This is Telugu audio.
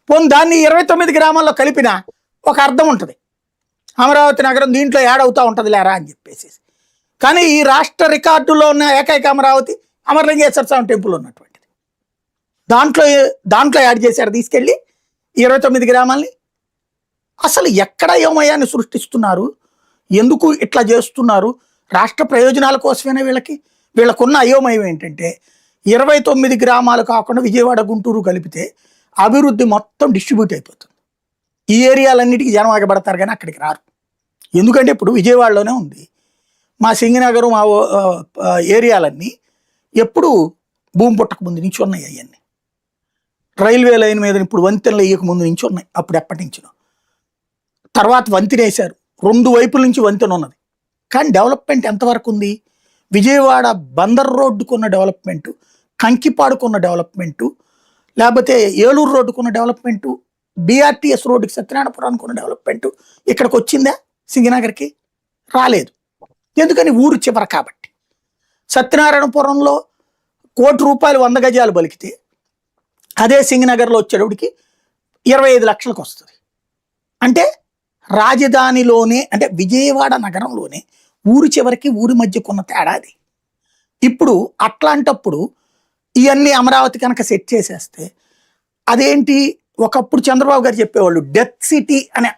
పోనీ దాన్ని 29 గ్రామాల్లో కలిపిన ఒక అర్థం ఉంటుంది. అమరావతి నగరం దీంట్లో యాడ్ అవుతూ ఉంటుంది లేరా అని చెప్పేసి. కానీ ఈ రాష్ట్ర రికార్డులో ఉన్న ఏకైక అమరావతి అమరలింగేశ్వర స్వామి టెంపుల్ ఉన్నటువంటిది. దాంట్లో యాడ్ చేశారు తీసుకెళ్ళి 29 గ్రామాల్ని. అసలు ఎక్కడ ఏమయాన్ని సృష్టిస్తున్నారు, ఎందుకు ఇట్లా చేస్తున్నారు? రాష్ట్ర ప్రయోజనాల కోసమేనా వీళ్ళకున్న అయోమయం ఏంటంటే 29 గ్రామాలు కాకుండా విజయవాడ గుంటూరు కలిపితే అభివృద్ధి మొత్తం డిస్ట్రిబ్యూట్ అయిపోతుంది. ఈ ఏరియాలన్నిటికీ జనం ఆగబడతారు కానీ అక్కడికి రారు. ఎందుకంటే ఇప్పుడు విజయవాడలోనే ఉంది, మా సింగనగరం మా ఏరియాలన్నీ ఎప్పుడు భూమి పుట్టక ముందు నుంచి ఉన్నాయి. అవన్నీ రైల్వే లైన్ మీద ఇప్పుడు వంతెనలు వేయక ముందు నుంచి ఉన్నాయి. అప్పుడు ఎప్పటి నుంచినో తర్వాత వంతెన వేశారు, 2 వైపుల నుంచి వంతెన ఉన్నది. కానీ డెవలప్మెంట్ ఎంతవరకు ఉంది? విజయవాడ బందర్ రోడ్డుకున్న డెవలప్మెంటు, కంకిపాడుకున్న డెవలప్మెంటు, లేకపోతే ఏలూరు రోడ్డుకున్న డెవలప్మెంటు, బీఆర్టీఎస్ రోడ్డుకి సత్యనారాయణపురానికి ఉన్న డెవలప్మెంటు ఇక్కడికి వచ్చిందా? సింగనగర్కి రాలేదు. ఎందుకని? ఊరు చివర కాబట్టి. సత్యనారాయణపురంలో ₹1,00,00,000 100 గజాలు బలికితే అదే సింగనగర్లో వచ్చేటప్పటికి 25 లక్షలకు వస్తుంది. అంటే రాజధానిలోనే, అంటే విజయవాడ నగరంలోనే ఊరి చివరికి ఊరి మధ్యకున్న తేడాది. ఇప్పుడు అట్లాంటప్పుడు ఇవన్నీ అమరావతి కనుక సెట్ చేసేస్తే అదేంటి? ఒకప్పుడు చంద్రబాబు గారు చెప్పేవాళ్ళు డెత్ సిటీ అనే